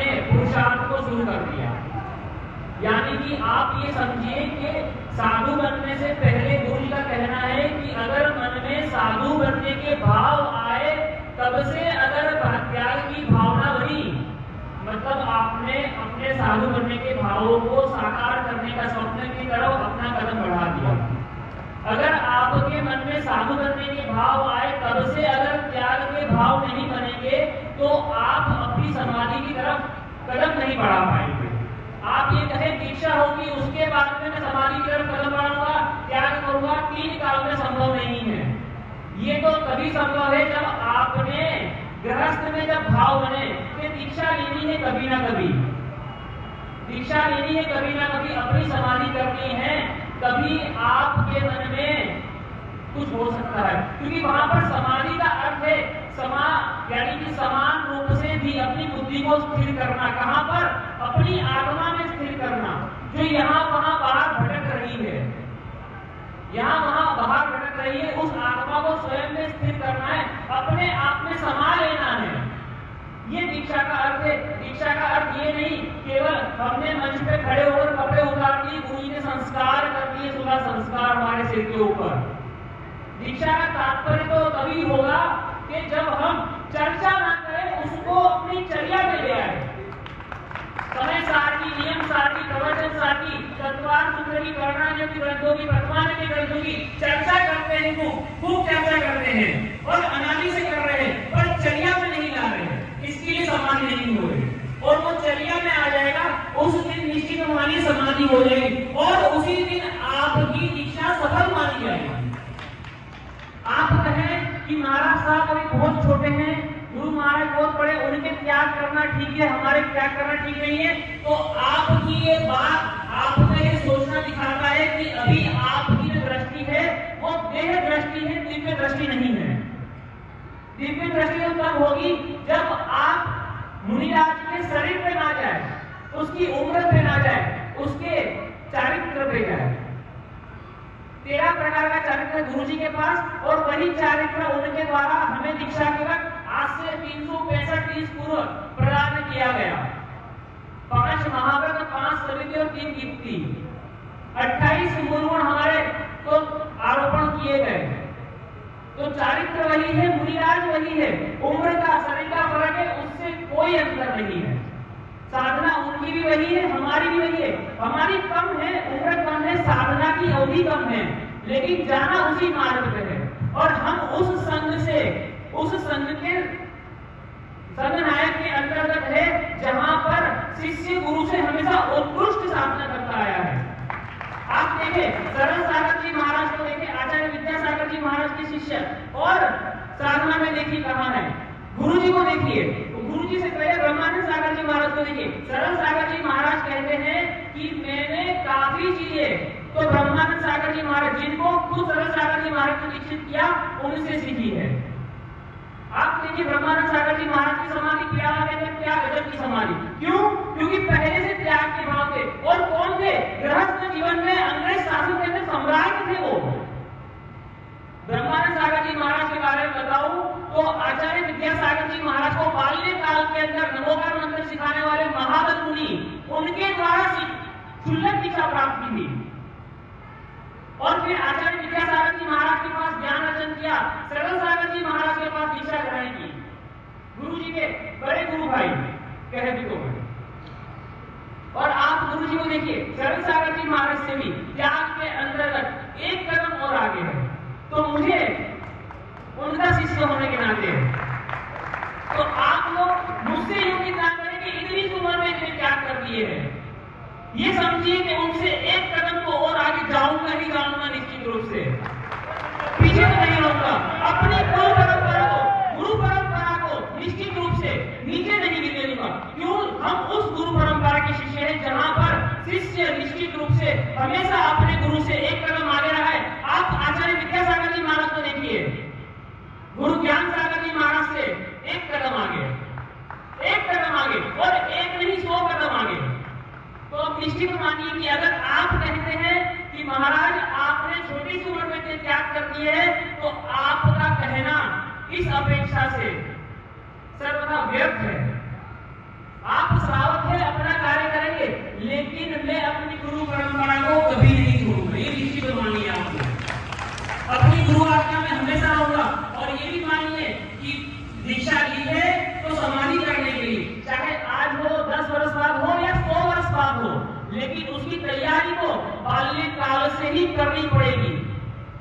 अपने पुरुषार्थ को शुरू कर दिया। यानी कि आप ये समझिए कि साधु बनने से पहले गुरु जी का कहना है कि अगर मन में साधु बनने के भाव आए, तब से अगर त्याग की भावना बनी, मतलब आपने अपने साधु बनने के भावों को साकार करने का स्वप्न की तरफ अपना कदम बढ़ा दिया। अगर आपके मन में साधु बनने के भाव आए, तब से अगर त्याग के भाव नहीं बनेंगे, तो आप अपनी समाधि की तरफ कदम नहीं बढ़ा पाएंगे। आप ये कहें दीक्षा होगी, उसके बाद में मैं समाधि की तरफ कदम बढ़ाऊंगा, त्याग करूंगा, 3 काल में संभव नहीं है। ये तो तभी संभव है जब आपने गृहस्थ में जब भाव बने कि दीक्षा लेनी है कभी ना कभी, दीक्षा लेनी है कभी ना कभी, अपनी समाधि करनी है, तभी आपके मन में कुछ हो सकता है। क्योंकि वहां पर समाधि का अर्थ है यानी कि समान रूप से भी अपनी बुद्धि को स्थिर करना। कहां पर? अपनी आत्मा में स्थिर करना, जो यहाँ वहां बाहर भटक रही है, यहाँ वहां बाहर भटक रही है, उस आत्मा को स्वयं में स्थिर करना है, अपने आप में समा लेना है। ये दीक्षा का अर्थ है। दीक्षा का अर्थ ये नहीं केवल हमने मंच पे खड़े होकर कपड़े उतार दिए, गुरु जी ने संस्कार कर दिए, सुबह संस्कार हमारे सिर के ऊपर। दीक्षा का तात्पर्य तो तभी होगा कि जब हम चर्चा ना करें, उसको अपनी चर्या में ले आए। समय सारणी, नियम सारणी, प्रवचन सारणी, तत्वार सूत्र की, वर्णान्यों की, ग्रंथों की, वर्तमान के ग्रंथों की चर्चा करते हैं, खूब चर्चा करते हैं और अनादि से कर रहे हैं, पर चर्या में नहीं ला रहे हैं, इसके लिए समाधि नहीं हो रही। और वो चर्या में आ जाएगा, उस दिन निश्चित हमारी समाधि हो जाएगी और उसी दिन आपकी दीक्षा सफल मानी जाएगी। आप कहें कि महाराज साहब अभी बहुत छोटे हैं, गुरु महाराज बहुत बड़े, उनके त्याग करना ठीक है, हमारे त्याग करना ठीक नहीं है, तो आपकी ये बात आपका ये सोचना दिखाता है कि अभी आपकी जो दृष्टि है वो देह दृष्टि है, दिव्य दृष्टि नहीं है। दिव्य दृष्टि तो तब होगी जब आप मुनिराज के शरीर पे ना जाए, उसकी उम्र पे ना जाए, उसके चारित्र पे जाए। 13 प्रकार का चारित्र गुरु जी के पास, और वही चारित्र उनके द्वारा हमें दीक्षा के वक्त आज से 365 पूर्व प्रदान किया गया। 5 महाव्रत, 5 सविति और 3 कीर्ति, 28 मूलगुण हमारे को आरोपण किए गए। तो चारित्र वही है, मुनिराज वही है, उम्र का शरीर का फर्क है, उससे कोई अंतर नहीं है। साधना उनकी भी वही है, हमारी भी वही है। हमारी कम है, उम्र कम है, साधना की अवधि कम है, लेकिन जाना उसी मार्ग पे है। और हम उस संघ से, उस संघ के संघ नायक के अंतर्गत है, जहां पर शिष्य गुरु से हमेशा उत्कृष्ट साधना करता आया है। आप देखिए सरल सागर जी महाराज को देखिए, आचार्य विद्यासागर जी महाराज के शिष्य, और साधना में देखिए कहां है। गुरु जी को देखिए, गुरु जी से पहले ब्रह्मानंद सागर जी महाराज को देखिए। सरल सागर जी महाराज कहते हैं कि मैंने काफी चीजें तो ब्रह्मानंद सागर जी महाराज, जिनको खुद सरल सागर जी महाराज ने दीक्षित किया, उनसे सीखी है। आप देखिए ब्रह्मानंद सागर जी महाराज की समाधि क्या है, क्या गजब की समाधि। क्यों? क्योंकि पहले से त्याग के भाव थे। और कौन थे? गृहस्थ जीवन में अंग्रेज शासन के अंदर सम्राट थे वो। ब्रह्मानंद सागर जी महाराज के बारे में बताऊं तो आचार्य विद्यासागर जी महाराज को बाल्य काल के अंदर नमोकार मंत्र सिखाने वाले महाबल मुनि, उनके द्वारा क्षुल्लक दीक्षा प्राप्त की थी। और फिर आचार्य विद्यासागर जी महाराज के पास ज्ञान अर्जन किया, सरल सागर जी महाराज के पास दीक्षा ग्रहण की। गुरु जी के बड़े गुरु भाई कहे भी तो। और आप गुरु जी को देखिए, सरल सागर जी महाराज से भी त्याग के अंतर्गत एक कदम और आगे है। तो मुझे उनका शिष्य होने के नाते, तो आप लोग मुझसे यूं ना करें कि इतनी उम्र में इतने त्याग कर दिए हैं। ये समझिए कि उनसे एक कदम को और आगे जाऊंगा ही जाऊंगा निश्चित रूप से, पीछे तो नहीं रहूंगा। अपनी गुरु परंपरा को निश्चित रूप से नीचे नहीं गिरने दूंगा। क्यों? हम उस गुरु परंपरा के शिष्य हैं जहां पर शिष्य निश्चित रूप से हमेशा अपने गुरु से एक कदम आगे रहा है। आप आचार्य विद्यासागर जी महाराज को देखिए, गुरु ज्ञान सागर जी महाराज से एक कदम आगे, एक कदम आगे, और एक नहीं 100 कदम आगे। तो अब निश्चित मानिए कि अगर आप कहते हैं कि महाराज आपने छोटी सी उम्र में त्याग कर दिए है, तो आपका कहना इस अपेक्षा से सर्वथा व्यर्थ है। आप वे अपना कार्य करेंगे, लेकिन मैं अपनी गुरु परंपरा को कभी नहीं छोड़ूंगा। ये निश्चित मानिए आप, अपनी गुरु आज्ञा में हमेशा रहूंगा। और ये भी मानिए कि दीक्षा ली है तो समाधि करने के लिए, चाहे आज हो, 10 वर्ष बाद हो या 100 वर्ष बाद हो, लेकिन उसकी तैयारी को बाल्यकाल से ही करनी पड़ेगी।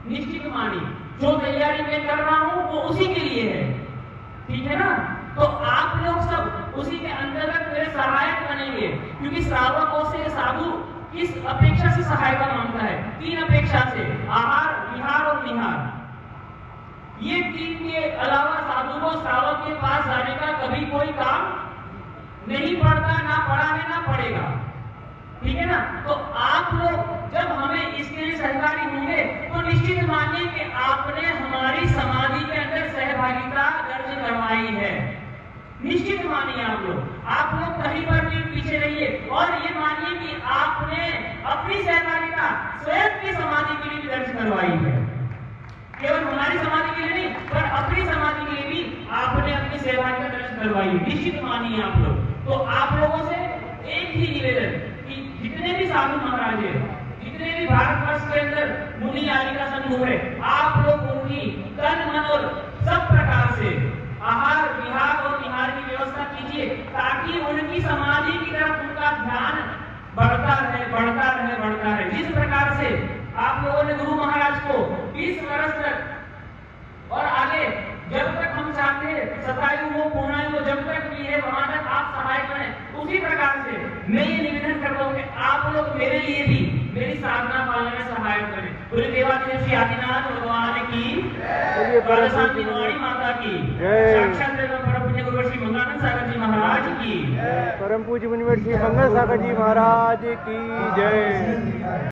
निश्चित मानिए, जो तैयारी मैं कर रहा हूं वो उसी के लिए है, ठीक है ना। तो आप लोग सब उसी के अंतर्गत मेरे सहायक बनेंगे, क्योंकि श्रावकों से साधु किस अपेक्षा से सहायता मांगता है? 3 अपेक्षा से, आहार, विहार और निहार। ये 3 के अलावा साधु को श्रावक के पास जाने का कभी कोई काम नहीं पड़ता, ना पड़ा है ना पड़ेगा, ठीक है ना। तो आप लोग जब हमें इसके लिए सहकारी होंगे तो निश्चित मानिए कि आपने हमारी समाधि के अंदर सहभागिता दर्ज करवाई है। निश्चित मानिए आप लोग कहीं पर भी पीछे रहिए, और ये मानिए कि आपने अपनी सहभागिता स्वयं की समाधि के लिए भी दर्ज करवाई है। केवल हमारी समाधि के लिए नहीं, पर अपनी समाधि के लिए भी आपने अपनी सहभागिता दर्ज करवाई है। निश्चित मानिए आप लोग। तो आप लोगों से एक ही निवेदन कि जितने भी साधु महाराज हैं, जितने भी भारतवर्ष के अंदर मुनि आदि का समूह है, आप लोग उनकी तन मन और सब प्रकार से आहार, विहार और निहार की व्यवस्था कीजिए, ताकि उनकी समाधि की तरफ उनका ध्यान बढ़ता रहे, बढ़ता रहे, बढ़ता रहे। जिस प्रकार से आप लोगों ने गुरु महाराज को 20 वर्ष तक और आगे जब तक हम चाहते हैं, सतायु हो, पूर्णायु हो, जब तक भी है वहां तक आप सहायक बने, उसी प्रकार से मैं ये निवेदन करता हूँ कि आप लोग मेरे लिए भी मेरी साधना पालने में सहायक बने। पूरे देवाधिदेव श्री आदिनाथ भगवान की, शांति माता की, साक्षात परम पूज्य गुरु श्री मंगलानंद सागर जी महाराज की, परम पूज्य मुनिवर श्री मंगल सागर जी महाराज की जय।